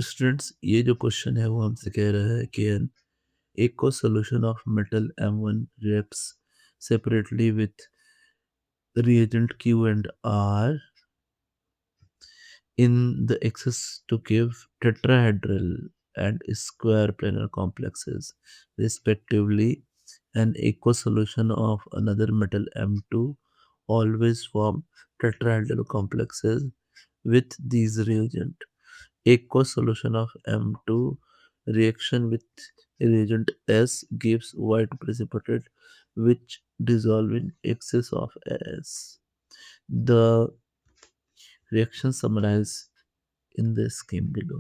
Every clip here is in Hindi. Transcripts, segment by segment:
स्टूडेंट्स, ये जो क्वेश्चन है वो हमसे कह रहा है कि N aqueous solution of metal M1 reacts separately with reagent Q and R in the excess to give tetrahedral and square planar complexes respectively. An aqueous solution of another metal M2 always form tetrahedral complexes with these reagent. Aqueous solution of M2 reaction with reagent S gives white precipitate which dissolve in excess of S. The reaction summarized in the scheme below.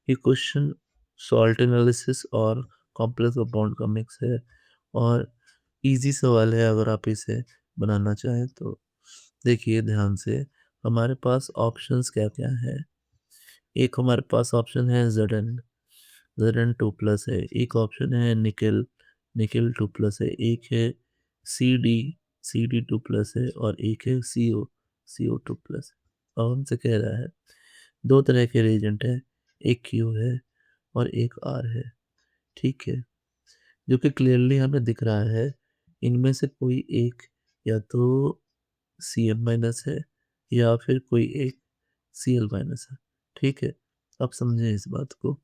ये क्वेश्चन सॉल्ट एनालिसिस और कॉम्प्लेक्स कंपाउंड का मिक्स है और इजी सवाल है अगर आप इसे बनाना चाहें तो। देखिए ध्यान से, हमारे पास ऑप्शंस क्या क्या है। एक हमारे पास ऑप्शन है Zn 2 प्लस है, एक ऑप्शन है निकेल 2 प्लस है, एक है सी डी 2 प्लस है और एक है CO 2 प्लस। और हमसे कह रहा है दो तरह के रिएजेंट है, एक क्यू है और एक आर है। ठीक है, जो कि क्लियरली हमें दिख रहा है इनमें से कोई एक या तो Cn माइनस है या फिर कोई एक Cl माइनस है। ठीक है, अब समझें इस बात को।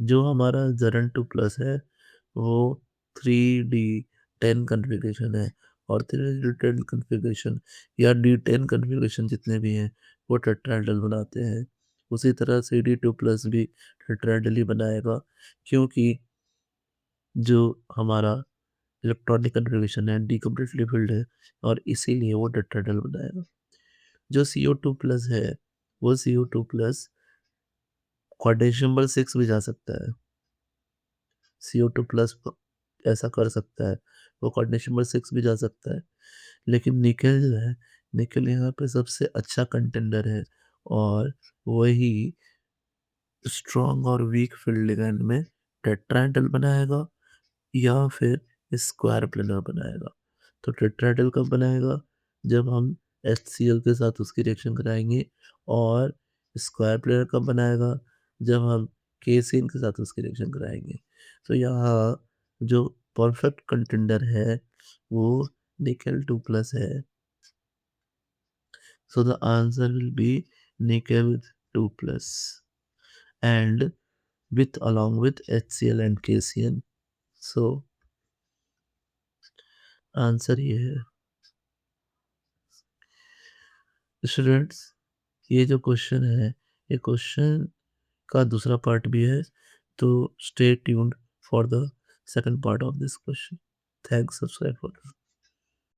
जो हमारा Zn 2 प्लस है वो 3D10 कन्फिग्रेशन है और 3D10 कन्फिग्रेशन या D10 कन्फिग्रेशन जितने भी हैं वो टेट्राहेड्रल बनाते हैं। उसी तरह CD2 प्लस भी टेट्राहेड्रल ही बनाएगा, क्योंकि जो हमारा इलेक्ट्रॉनिक कन्फिग्रेशन है डी कम्प्लीटली फिल्ड है और इसीलिए वो टेट्राहेड्रल बनाएगा। जो CO2 प्लस है वो CO2 प्लस क्वाड्रेंशियम 6 भी जा सकता है। CO2 प्लस ऐसा कर सकता है, वो क्वाड्रेंशियम 6 भी जा सकता है। लेकिन निकेल जो है, निकेल यहाँ पे सबसे अच्छा कंटेंडर है और वही स्ट्रॉन्ग और वीक फील्ड लिगेंड में टेट्राहेड्रल बनाएगा या फिर स्क्वायर प्लेनर बनाएगा। तो टेट्राहेड्रल कब बनाएगा? जब हम HCl के साथ उसकी रिएक्शन कराएंगे। और स्क्वायर प्लेनर कब बनाएगा? जब हम KCl के साथ उसकी रिएक्शन कराएंगे। तो यहाँ जो परफेक्ट कंटेंडर है वो निकेल 2 प्लस है। So the answer will be nickel 2 plus and with along with HCl and KCl. So answer ये है। स्टूडेंट्स, ये जो क्वेश्चन है ये क्वेश्चन का दूसरा पार्ट भी है, तो stay tuned for the second part of this question. Thanks, subscribe for